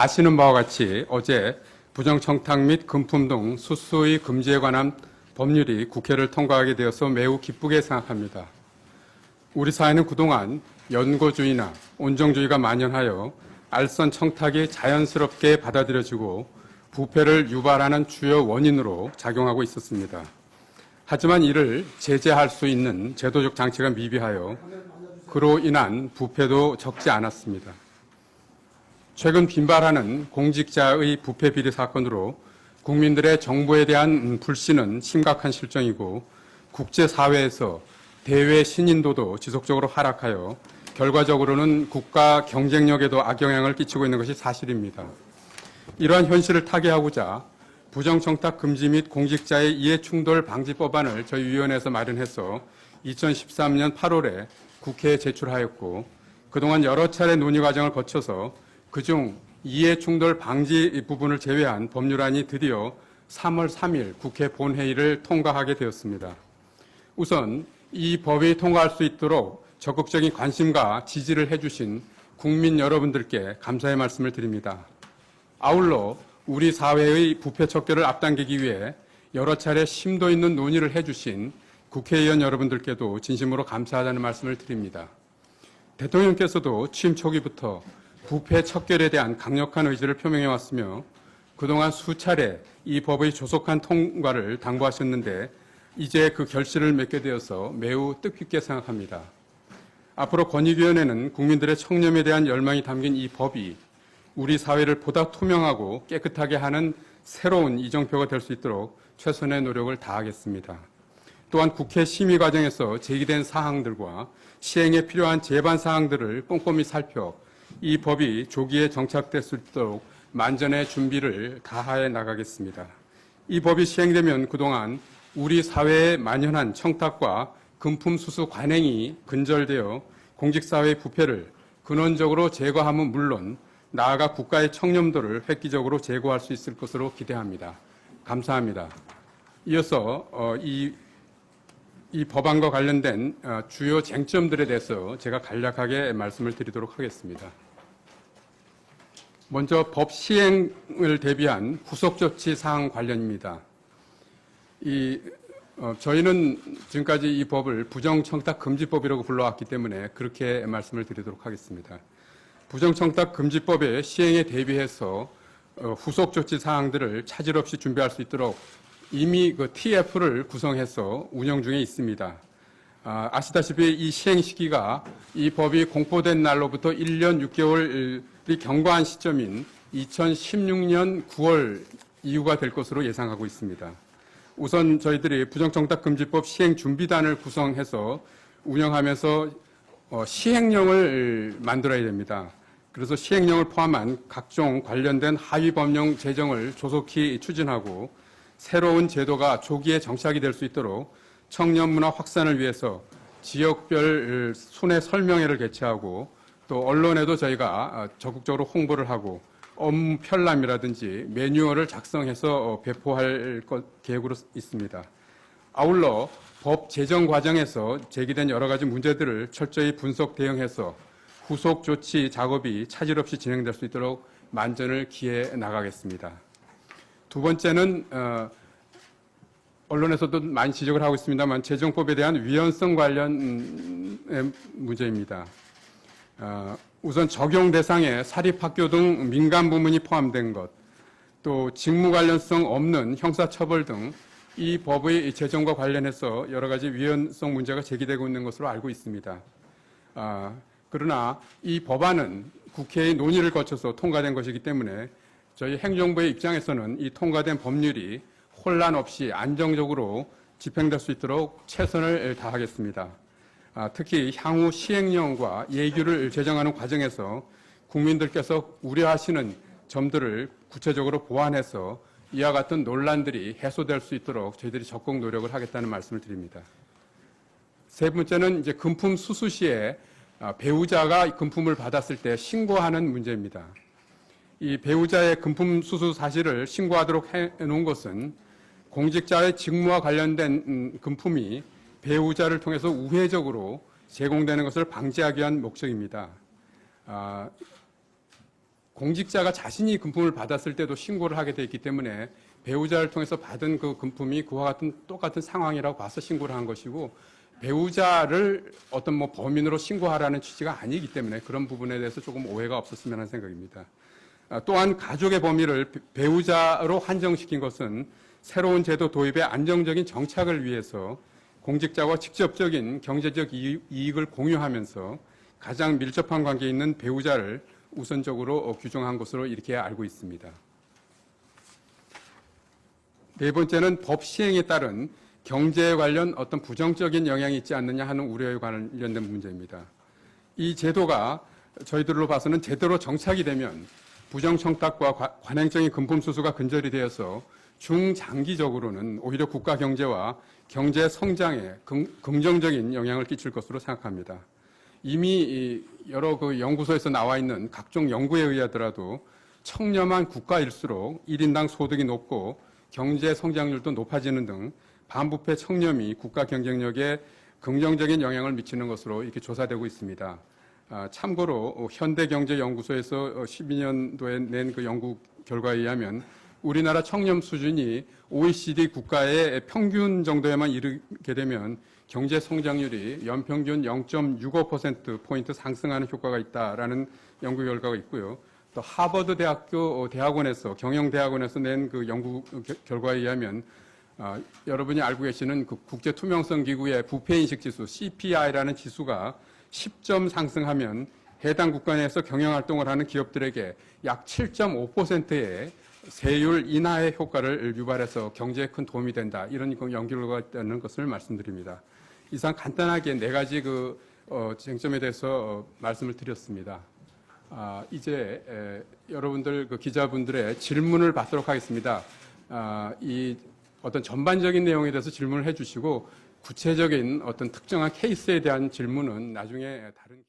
아시는 바와 같이 어제 부정청탁 및 금품 등 수수의 금지에 관한 법률이 국회를 통과하게 되어서 매우 기쁘게 생각합니다. 우리 사회는 그동안 연고주의나 온정주의가 만연하여 알선 청탁이 자연스럽게 받아들여지고 부패를 유발하는 주요 원인으로 작용하고 있었습니다. 하지만 이를 제재할 수 있는 제도적 장치가 미비하여 그로 인한 부패도 적지 않았습니다. 최근 빈발하는 공직자의 부패 비리 사건으로 국민들의 정부에 대한 불신은 심각한 실정이고 국제사회에서 대외 신인도도 지속적으로 하락하여 결과적으로는 국가 경쟁력에도 악영향을 끼치고 있는 것이 사실입니다. 이러한 현실을 타개하고자 부정청탁 금지 및 공직자의 이해충돌 방지 법안을 저희 위원회에서 마련해서 2013년 8월에 국회에 제출하였고 그동안 여러 차례 논의 과정을 거쳐서 그중 이해충돌 방지 부분을 제외한 법률안이 드디어 3월 3일 국회 본회의를 통과하게 되었습니다. 우선 이 법이 통과할 수 있도록 적극적인 관심과 지지를 해주신 국민 여러분들께 감사의 말씀을 드립니다. 아울러 우리 사회의 부패 척결을 앞당기기 위해 여러 차례 심도 있는 논의를 해주신 국회의원 여러분들께도 진심으로 감사하다는 말씀을 드립니다. 대통령께서도 취임 초기부터 부패 척결에 대한 강력한 의지를 표명해 왔으며 그동안 수차례 이 법의 조속한 통과를 당부하셨는데 이제 그 결실을 맺게 되어서 매우 뜻깊게 생각합니다. 앞으로 권익위원회는 국민들의 청렴에 대한 열망이 담긴 이 법이 우리 사회를 보다 투명하고 깨끗하게 하는 새로운 이정표가 될 수 있도록 최선의 노력을 다하겠습니다. 또한 국회 심의 과정에서 제기된 사항들과 시행에 필요한 제반 사항들을 꼼꼼히 살펴 이 법이 조기에 정착될 수 있도록 만전의 준비를 다해 나가겠습니다. 이 법이 시행되면 그동안 우리 사회에 만연한 청탁과 금품 수수 관행이 근절되어 공직사회의 부패를 근원적으로 제거함은 물론 나아가 국가의 청렴도를 획기적으로 제고할 수 있을 것으로 기대합니다. 감사합니다. 이어서 이 법안과 관련된 주요 쟁점들에 대해서 제가 간략하게 말씀을 드리도록 하겠습니다. 먼저 법 시행을 대비한 후속 조치 사항 관련입니다. 저희는 지금까지 이 법을 부정청탁 금지법이라고 불러왔기 때문에 그렇게 말씀을 드리도록 하겠습니다. 부정청탁 금지법의 시행에 대비해서 후속 조치 사항들을 차질 없이 준비할 수 있도록 이미 그 TF를 구성해서 운영 중에 있습니다. 아시다시피 이 시행 시기가 이 법이 공포된 날로부터 1년 6개월이 경과한 시점인 2016년 9월 이후가 될 것으로 예상하고 있습니다. 우선 저희들이 부정청탁금지법 시행준비단을 구성해서 운영하면서 시행령을 만들어야 됩니다. 그래서 시행령을 포함한 각종 관련된 하위법령 제정을 조속히 추진하고 새로운 제도가 조기에 정착이 될 수 있도록 청년문화 확산을 위해서 지역별 순회 설명회를 개최하고 또 언론에도 저희가 적극적으로 홍보를 하고 업무 편람이라든지 매뉴얼을 작성해서 배포할 계획으로 있습니다. 아울러 법 제정 과정에서 제기된 여러 가지 문제들을 철저히 분석 대응해서 후속 조치 작업이 차질 없이 진행될 수 있도록 만전을 기해 나가겠습니다. 두 번째는 언론에서도 많이 지적을 하고 있습니다만 제정법에 대한 위헌성 관련의 문제입니다. 우선 적용 대상에 사립학교 등 민간 부문이 포함된 것, 또 직무 관련성 없는 형사처벌 등 이 법의 제정과 관련해서 여러 가지 위헌성 문제가 제기되고 있는 것으로 알고 있습니다. 그러나 이 법안은 국회의 논의를 거쳐서 통과된 것이기 때문에 저희 행정부의 입장에서는 이 통과된 법률이 혼란 없이 안정적으로 집행될 수 있도록 최선을 다하겠습니다. 특히 향후 시행령과 예규를 제정하는 과정에서 국민들께서 우려하시는 점들을 구체적으로 보완해서 이와 같은 논란들이 해소될 수 있도록 저희들이 적극 노력을 하겠다는 말씀을 드립니다. 세 번째는 이제 금품 수수 시에 배우자가 금품을 받았을 때 신고하는 문제입니다. 이 배우자의 금품 수수 사실을 신고하도록 해놓은 것은 공직자의 직무와 관련된 금품이 배우자를 통해서 우회적으로 제공되는 것을 방지하기 위한 목적입니다. 공직자가 자신이 금품을 받았을 때도 신고를 하게 돼 있기 때문에 배우자를 통해서 받은 그 금품이 그와 같은 똑같은 상황이라고 봐서 신고를 한 것이고, 배우자를 어떤 뭐 범인으로 신고하라는 취지가 아니기 때문에 그런 부분에 대해서 조금 오해가 없었으면 하는 생각입니다. 또한 가족의 범위를 배우자로 한정시킨 것은 새로운 제도 도입의 안정적인 정착을 위해서 공직자와 직접적인 경제적 이익을 공유하면서 가장 밀접한 관계에 있는 배우자를 우선적으로 규정한 것으로 이렇게 알고 있습니다. 네 번째는 법 시행에 따른 경제에 관련 어떤 부정적인 영향이 있지 않느냐 하는 우려에 관련된 문제입니다. 이 제도가 저희들로 봐서는 제대로 정착이 되면 부정청탁과 관행적인 금품 수수가 근절이 되어서 중장기적으로는 오히려 국가 경제와 경제 성장에 긍정적인 영향을 끼칠 것으로 생각합니다. 이미 여러 그 연구소에서 나와 있는 각종 연구에 의하더라도 청렴한 국가일수록 1인당 소득이 높고 경제 성장률도 높아지는 등 반부패 청렴이 국가 경쟁력에 긍정적인 영향을 미치는 것으로 이렇게 조사되고 있습니다. 참고로 현대경제연구소에서 12년도에 낸 그 연구 결과에 의하면 우리나라 청렴 수준이 OECD 국가의 평균 정도에만 이르게 되면 경제 성장률이 연평균 0.65%포인트 상승하는 효과가 있다라는 연구 결과가 있고요. 또 하버드 대학교 대학원에서 경영대학원에서 낸 그 연구 결과에 의하면 여러분이 알고 계시는 그 국제투명성기구의 부패인식 지수 CPI라는 지수가 10점 상승하면 해당 국가 내에서 경영활동을 하는 기업들에게 약 7.5%의 세율 인하의 효과를 유발해서 경제에 큰 도움이 된다. 이런 연구 결과가 있다는 것을 말씀드립니다. 이상 간단하게 네 가지 그 쟁점에 대해서 말씀을 드렸습니다. 이제 여러분들 그 기자분들의 질문을 받도록 하겠습니다. 이 어떤 전반적인 내용에 대해서 질문을 해주시고 구체적인 어떤 특정한 케이스에 대한 질문은 나중에 다른